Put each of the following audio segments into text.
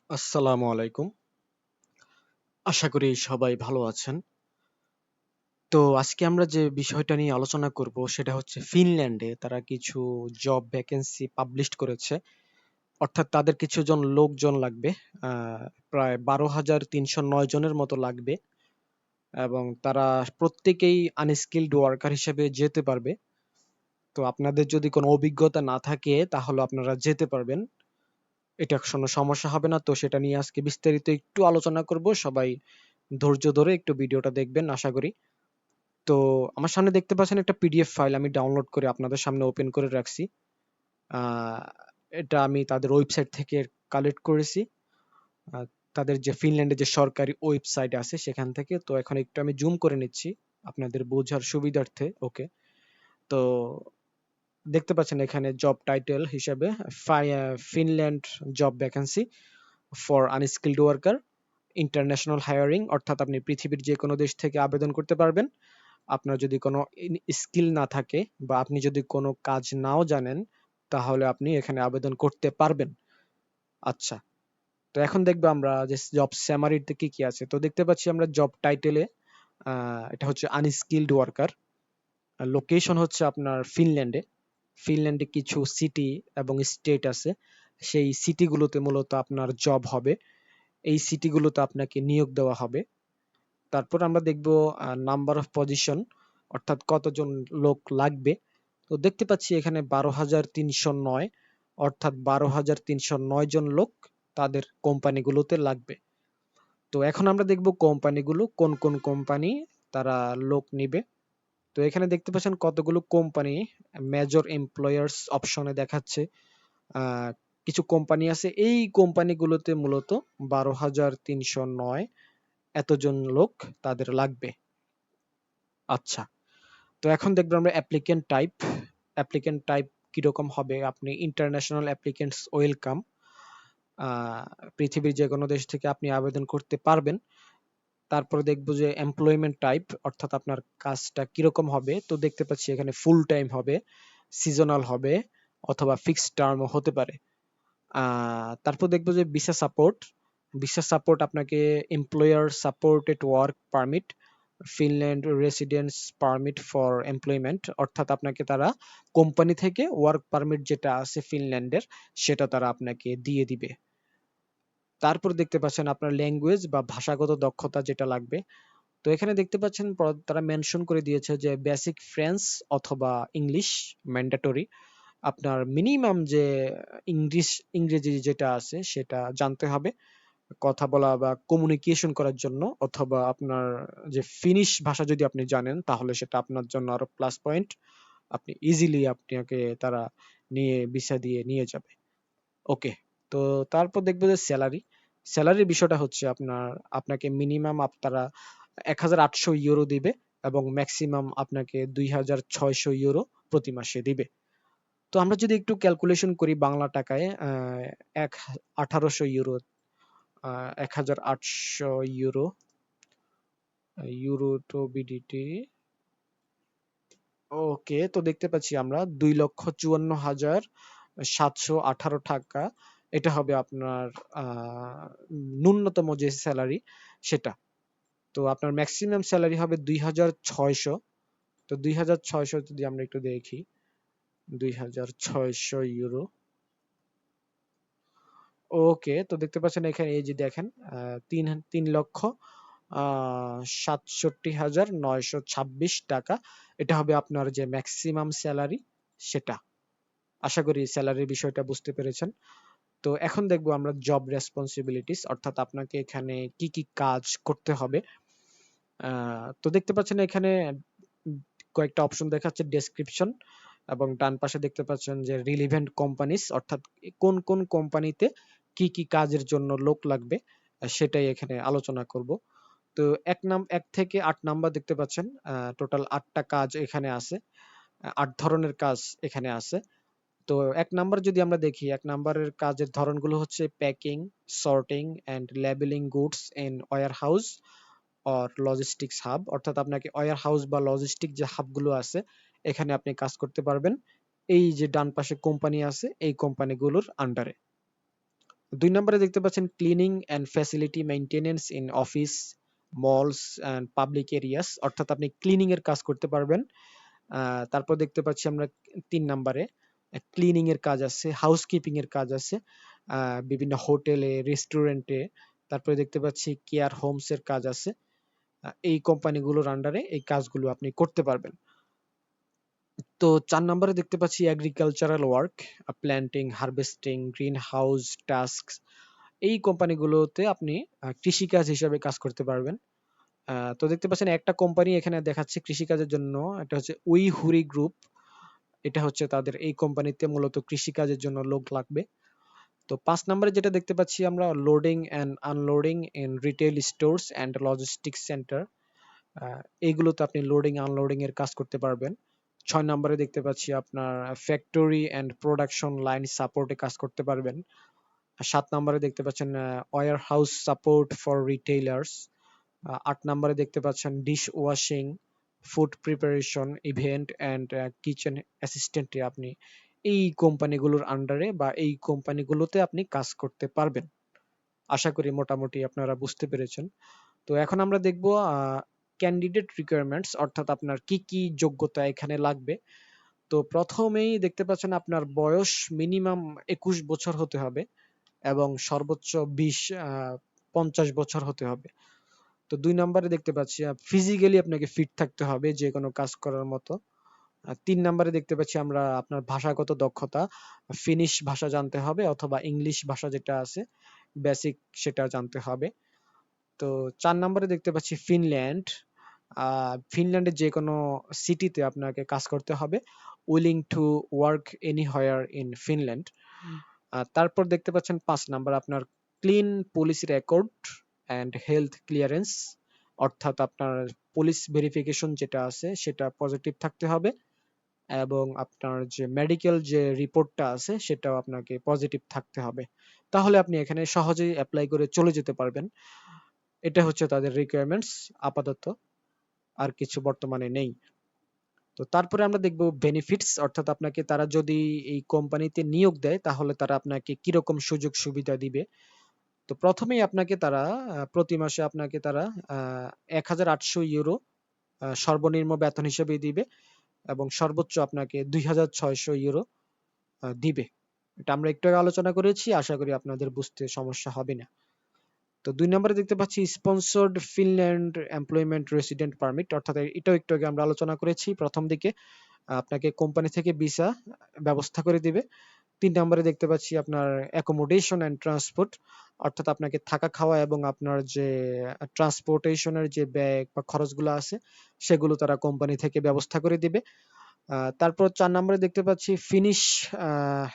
আসসালামু আলাইকুম। আশা করি সবাই ভালো আছেন। তো আজকে আমরা যে বিষয়টা নিয়ে আলোচনা করব সেটা হচ্ছে ফিনল্যান্ডে তারা কিছু জব ভ্যাকেন্সি পাবলিশড করেছে। অর্থাৎ তাদের কিছুজন লোকজন লাগবে। প্রায় 12,309 জনের মতো লাগবে এবং তারা প্রত্যেকেই আনস্কিলড ওয়ার্কার হিসেবে যেতে পারবে। তো আপনাদের যদি কোনো অভিজ্ঞতা না থাকে তাহলে আপনারা যেতে পারবেন। এটা কোনো সমস্যা হবে না। তো সেটা নিয়ে আজকে বিস্তারিত একটু আলোচনা করব। সবাই ধৈর্য ধরে একটু ভিডিওটা দেখবেন আশা করি। তো আমার সামনে দেখতে পাচ্ছেন একটা পিডিএফ ফাইল আমি ডাউনলোড করে আপনাদের সামনে ওপেন করে রাখছি। আহ, এটা আমি তাদের ওয়েবসাইট থেকে কালেক্ট করেছি। আহ, তাদের যে ফিনল্যান্ডের যে সরকারি ওয়েবসাইট আছে সেখান থেকে। তো এখন একটু আমি জুম করে নিচ্ছি আপনাদের বোঝার সুবিধার্থে। ওকে, তো দেখতে পাচ্ছেন এখানে জব টাইটেল হিসেবে Finland job vacancy for unskilled worker international hiring, অর্থাৎ আপনি পৃথিবীর যে কোনো দেশ থেকে আবেদন করতে পারবেন। আপনার যদি কোনো স্কিল না থাকে বা আপনি যদি কোনো কাজ নাও জানেন তাহলে আপনি এখানে আবেদন করতে পারবেন। আচ্ছা, তো এখন দেখবো আমরা যে জব স্যামারিতে কি কি আছে। তো দেখতে পাচ্ছি আমরা জব টাইটেলে এটা হচ্ছে আনস্কিলড ওয়ার্কার। লোকেশন হচ্ছে আপনার ফিনল্যান্ডে। ফিনল্যান্ডে কিছু সিটি এবং স্টেট আছে, সেই সিটিগুলোতে মূলত আপনার জব হবে। এই সিটিগুলোতে আপনাকে নিয়োগ দেওয়া হবে। তারপর আমরা দেখব নাম্বার অফ পজিশন, অর্থাৎ কতজন লোক লাগবে। তো দেখতে পাচ্ছি এখানে 12,309, অর্থাৎ 12,309 জন লোক তাদের কোম্পানিগুলোতে লাগবে। তো এখন আমরা দেখব কোম্পানিগুলো কোন কোন কোম্পানি তারা লোক নিবে। তো এখানে দেখতে পাচ্ছেন কতগুলো কোম্পানি মেজর এমপ্লয়ার্স অপশনে দেখাচ্ছে। আহ, কিছু কোম্পানি আছে, এই কোম্পানিগুলোতে মূলত 12,309 এতজন লোক তাদের লাগবে। আচ্ছা, তো এখন দেখবো আমরা অ্যাপ্লিকেন্ট টাইপ। অ্যাপ্লিকেন্ট টাইপ কিরকম হবে, আপনি ইন্টারন্যাশনাল অ্যাপ্লিকেন্টস ওয়েলকাম, পৃথিবীর যে কোনো দেশ থেকে আপনি আবেদন করতে পারবেন। তারপরে দেখবো যে এমপ্লয়মেন্ট টাইপ, অর্থাৎ আপনার কাজটা কিরকম হবে। তো দেখতে পাচ্ছি এখানে ফুল টাইম হবে, সিজনাল হবে, অথবা ফিক্সড টার্মও হতে পারে। তারপর দেখবো যে ভিসা সাপোর্ট। ভিসা সাপোর্ট আপনাকে employer supported work permit, Finland residence permit for employment, অর্থাৎ আপনাকে তারা কোম্পানি থেকে ওয়ার্ক পারমিট যেটা আছে ফিনল্যান্ডের সেটা তারা আপনাকে দিয়ে দিবে। তারপর দেখতে পাচ্ছেন আপনার ল্যাঙ্গুয়েজ বা ভাষাগত দক্ষতা যেটা লাগবে। তো এখানে দেখতে পাচ্ছেন তারা মেনশন করে দিয়েছে যে বেসিক ফ্রেঞ্চ অথবা ইংলিশ ম্যান্ডেটরি। আপনার মিনিমাম যে ইংরেজি যেটা আছে সেটা জানতে হবে কথা বলা বা কমিউনিকেশন করার জন্য, অথবা আপনার যে ফিনিশ ভাষা যদি আপনি জানেন তাহলে সেটা আপনার জন্য আরো প্লাস পয়েন্ট। আপনি ইজিলি আপনাকে তারা নিয়ে ভিসা দিয়ে নিয়ে যাবে। ওকে, তো তারপর দেখবো যে স্যালারি। স্যালারির বিষয়টা হচ্ছে আপনাকে মিনিমাম আপনারা 1,800 ইউরো দিবে এবং ম্যাক্সিমাম আপনাকে 2,600 ইউরো প্রতি মাসে দিবে। তো আমরা যদি একটু ক্যালকুলেশন করি বাংলা টাকায়, এক 1,800 euro, 1,800 euro, euro to BDT. Okay, তো দেখতে পাচ্ছি আমরা 2,54,718 টাকা। এটা হবে আপনার ন্যূনতম যে স্যালারি সেটা। তো আপনার ম্যাক্সিমাম স্যালারি হবে 2,600। তো 2,600 যদি আমরা একটু দেখি, 2,600 ইউরো। ওকে, তো দেখতে পাচ্ছেন এখানে এই যে দেখেন, তিন 3,67,926 টাকা। এটা হবে আপনার যে ম্যাক্সিমাম স্যালারি সেটা। আশা করি স্যালারির বিষয়টা বুঝতে পেরেছেন। তো এখন দেখবো আমরা জব রেসপন্সিবিলিটিস, অর্থাৎ আপনাকে এখানে কি কি কাজ করতে হবে। তো দেখতে পাচ্ছেন এখানে কয়েকটা অপশন দেখাচ্ছে ডেসক্রিপশন, এবং ডান পাশে দেখতে পাচ্ছেন যে রিলিভেন্ট কোম্পানিজ, অর্থাৎ কোন কোন কোম্পানিতে কি কি কাজের জন্য লোক লাগবে সেটাই এখানে আলোচনা করব। তো 1 থেকে 8 নাম্বার দেখতে পাচ্ছেন, টোটাল 8টা কাজ এখানে আছে, 8 ধরনের কাজ এখানে আছে। তো 1 নাম্বার যদি আমরা দেখি, 1 নাম্বারের কাজের ধরনগুলো হচ্ছে packing, sorting and labelling goods in warehouse or logistics hub, অর্থাৎ আপনাকে ওয়্যার হাউস বা লজিস্টিক যে হাবগুলো আছে এখানে আপনি কাজ করতে পারবেন। এই যে ডান পাশে কোম্পানি আছে এই কোম্পানিগুলোর আন্ডারে। 2 নম্বরে দেখতে পাচ্ছেন cleaning and facility maintenance in office, malls and public areas, অর্থাৎ আপনি ক্লিনিং এর কাজ করতে পারবেন। তারপর দেখতে পাচ্ছি আমরা 3 নম্বরে ক্লিনিং এর কাজ আছে, হাউসকিপিং এর কাজ আছে বিভিন্ন হোটেলে, রেস্টুরেন্টে। তারপরে দেখতে পাচ্ছি কেয়ার হোমস এর কাজ আছে। এই কোম্পানিগুলোর আন্ডারে এই কাজগুলো আপনি করতে পারবেন। তো 4 নম্বরে দেখতে পাচ্ছি agricultural work, planting, harvesting, green house task. এই কোম্পানিগুলোতে আপনি কৃষিকাজ হিসাবে কাজ করতে পারবেন। তো দেখতে পাচ্ছেন একটা কোম্পানি এখানে দেখাচ্ছে কৃষিকাজের জন্য, এটা হচ্ছে উইহুরি গ্রুপ। এটা হচ্ছে তাদের, এই কোম্পানিতে মূলত কৃষিকাজের জন্য লোক লাগবে। তো 5 নম্বরে যেটা দেখতে পাচ্ছি আমরা loading and unloading in retail stores and logistics centre. এইগুলোতে আপনি লোডিং আনলোডিং এর কাজ করতে পারবেন। 6 নম্বরে দেখতে পাচ্ছি আপনার ফ্যাক্টরি অ্যান্ড প্রোডাকশন লাইন সাপোর্টে কাজ করতে পারবেন। 7 নম্বরে দেখতে পাচ্ছেন warehouse support for retailers. 8 নম্বরে দেখতে পাচ্ছেন dish washing, food preparation, event and kitchen অ্যাসিস্ট্যান্টে আপনি এই কোম্পানিগুলোর আন্ডারে বা এই কোম্পানিগুলোতে আপনি কাজ করতে পারবেন। আশা করি মোটামুটি আপনারা বুঝতে পেরেছেন। তো এখন আমরা দেখব ক্যান্ডিডেট রিকোয়ারমেন্টস, অর্থাৎ আপনার কি কি যোগ্যতা এখানে লাগবে। তো প্রথমেই দেখতে পাচ্ছেন আপনার বয়স মিনিমাম 21 বছর হতে হবে এবং সর্বোচ্চ 50 বছর হতে হবে। তো 2 নম্বরে দেখতে পাচ্ছি ফিজিক্যালি আপনাকে ফিট থাকতে হবে যে কোনো কাজ করার মতো। 3 নম্বরে দেখতে পাচ্ছি আমরা আপনার ভাষাগত দক্ষতা, ফিনিশ ভাষা জানতে হবে অথবা ইংলিশ ভাষা যেটা আছে বেসিক সেটা জানতে হবে। তো 4 নম্বরে দেখতে পাচ্ছি ফিনল্যান্ড। ফিনল্যান্ডের যে কোনো সিটিতে আপনাকে কাজ করতে হবে, willing to work anywhere in Finland. তারপর দেখতে পাচ্ছেন 5 নাম্বার আপনার clean police record and health clearance, অর্থাৎ আপনার পুলিশ ভেরিফিকেশন যেটা আছে সেটা পজিটিভ থাকতে হবে এবং আপনার যে মেডিকেল যে রিপোর্টটা আছে সেটাও আপনাকে পজিটিভ থাকতে হবে। তাহলে আপনি এখানে সহজেই অ্যাপ্লাই করে চলে যেতে পারবেন। এটা হচ্ছে তাদের রিকোয়ারমেন্টস আপাতত, আর কিছু বর্তমানে নেই। তো তারপরে আমরা দেখব বেনিফিটস, অর্থাৎ আপনাকে তারা যদি এই কোম্পানিতে নিয়োগ দেয় তাহলে তারা আপনাকে কিরকম সুযোগ সুবিধা দিবে। তো প্রথমেই আপনাকে তারা প্রতি মাসে আপনাকে তারা 1800 ইউরো সর্বনিম্ন বেতন হিসেবে দিবে এবং সর্বোচ্চ আপনাকে 2600 ইউরো দিবে। এটা আমরা একটু আগে আলোচনা করেছি, আশা করি আপনাদের বুঝতে সমস্যা হবে না। তো 2 নম্বরে দেখতে পাচ্ছি sponsored Finland employment resident permit, অর্থাৎ এটাও একটু আগে আমরা আলোচনা করেছি প্রথম দিকে। আপনাকে কোম্পানি থেকে ভিসা ব্যবস্থা করে দিবে। 3 নম্বরে দেখতে পাচ্ছি আপনার অ্যাকোমোডেশন এন্ড ট্রান্সপোর্ট, অর্থাৎ আপনাকে থাকা খাওয়া এবং আপনার যে ট্রান্সপোর্টেশনের যে ব্যয় বা খরচগুলো আছে সেগুলো তারা কোম্পানি থেকে ব্যবস্থা করে দিবে। তারপর 4 নম্বরে দেখতে পাচ্ছি Finnish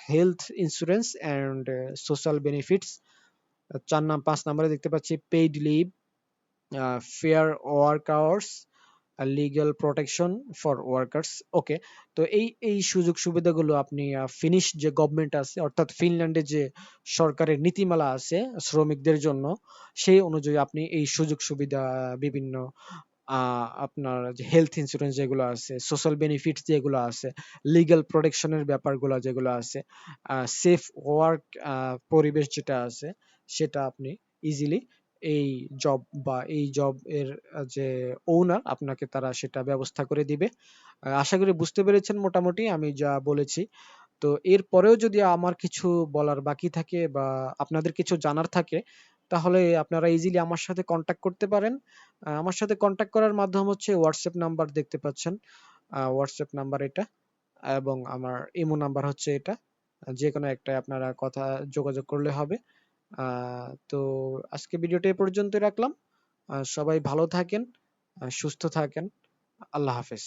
health insurance and social benefits. 5 নম্বরে দেখতে পাচ্ছি paid leave, fair work hours, legal protection for workers. Okay, তো এই সুযোগ সুবিধাগুলো আপনি ফিনিশ যে গভর্নমেন্ট আছে, অর্থাৎ ফিনল্যান্ডে যে সরকারের নীতিমালা আছে শ্রমিকদের জন্য, সেই অনুযায়ী আপনি এই সুযোগ সুবিধা বিভিন্ন আপনার যে হেলথ ইন্স্যুরেন্স যেগুলো আছে, সোশ্যাল বেনিফিটস যেগুলো আছে, লিগ্যাল প্রোটেকশনের ব্যাপারগুলো যেগুলো আছে, সেফ ওয়ার্ক পরিবেশ যেটা আছে, সেটা আপনি ইজিলি এই জব বা এই জব এর যে ওনার আপনাকে তারা সেটা ব্যবস্থা করে দিবে। আশা করি বুঝতে পেরেছেন মোটামুটি আমি যা বলেছি। তো এর পরেও যদি আমার কিছু বলার বাকি থাকে বা আপনাদের কিছু জানার থাকে তাহলে আপনারা ইজিলি আমার সাথে কন্টাক্ট করতে পারেন। আমার সাথে কন্টাক্ট করার মাধ্যম হচ্ছে হোয়াটসঅ্যাপ নাম্বার দেখতে পাচ্ছেন, হোয়াটসঅ্যাপ নাম্বার এটা, এবং আমার ইমো নাম্বার হচ্ছে এটা। যে কোনো একটাই আপনারা কথা যোগাযোগ করলে হবে। তো আজকে ভিডিওটা এ পর্যন্তই রাখলাম। সবাই ভালো থাকেন, সুস্থ থাকেন। আল্লাহ হাফেজ।